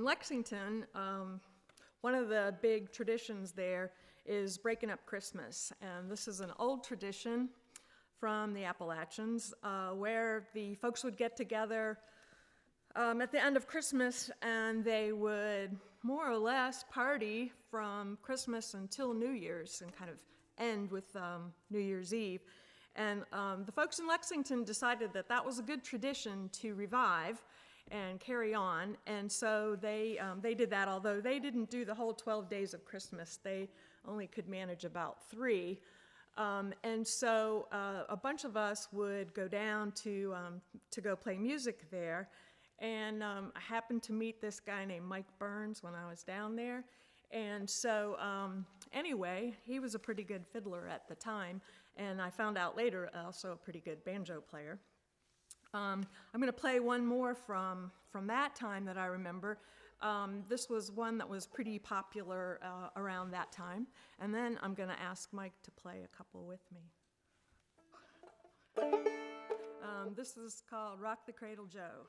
Lexington, one of the big traditions there is breaking up Christmas. And this is an old tradition from the Appalachians where the folks would get together at the end of Christmas, and they would more or less party from Christmas until New Year's and kind of end with New Year's Eve. And the folks in Lexington decided that that was a good tradition to revive and carry on, and so they did that, although they didn't do the whole 12 days of Christmas. They only could manage about 3. And so a bunch of us would go down to go play music there. And I happened to meet this guy named Mike Burns when I was down there. And so anyway, he was a pretty good fiddler at the time, and I found out later also a pretty good banjo player. I'm going to play one more from that time that I remember. This was one that was pretty popular around that time. And then I'm going to ask Mike to play a couple with me. This is called Rock the Cradle Joe.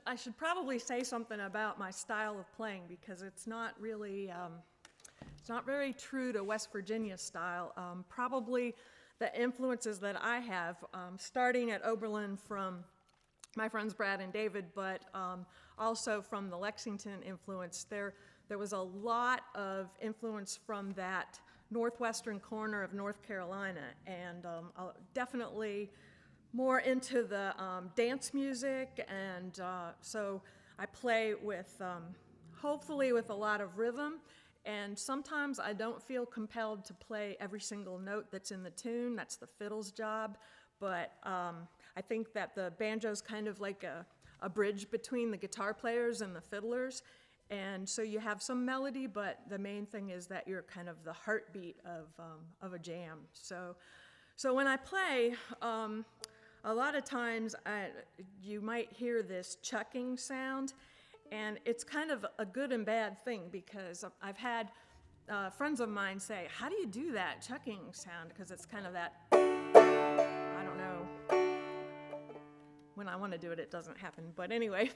I should probably say something about my style of playing, because it's not really, it's not very true to West Virginia style. Probably the influences that I have, starting at Oberlin from my friends Brad and David, but also from the Lexington influence. There was a lot of influence from that northwestern corner of North Carolina, and definitely more into the dance music, and so I play with, hopefully with a lot of rhythm, and sometimes I don't feel compelled to play every single note that's in the tune. That's the fiddle's job, but I think that the banjo's kind of like a bridge between the guitar players and the fiddlers, and so you have some melody, but the main thing is that you're kind of the heartbeat of a jam. So when I play, a lot of times you might hear this chucking sound, and it's kind of a good and bad thing, because I've had friends of mine say, "How do you do that chucking sound?" Because it's kind of that, I don't know, when I want to do it, it doesn't happen. But anyway,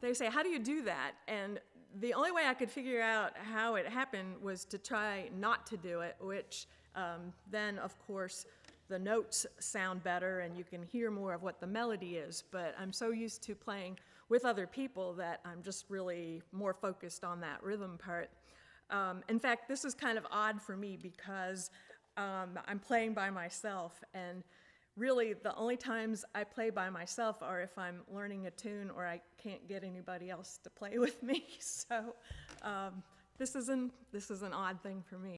they say, "How do you do that?" And the only way I could figure out how it happened was to try not to do it, which then, of course, the notes sound better and you can hear more of what the melody is, but I'm so used to playing with other people that I'm just really more focused on that rhythm part. In fact, this is kind of odd for me, because I'm playing by myself, and really the only times I play by myself are if I'm learning a tune or I can't get anybody else to play with me. So this is an odd thing for me.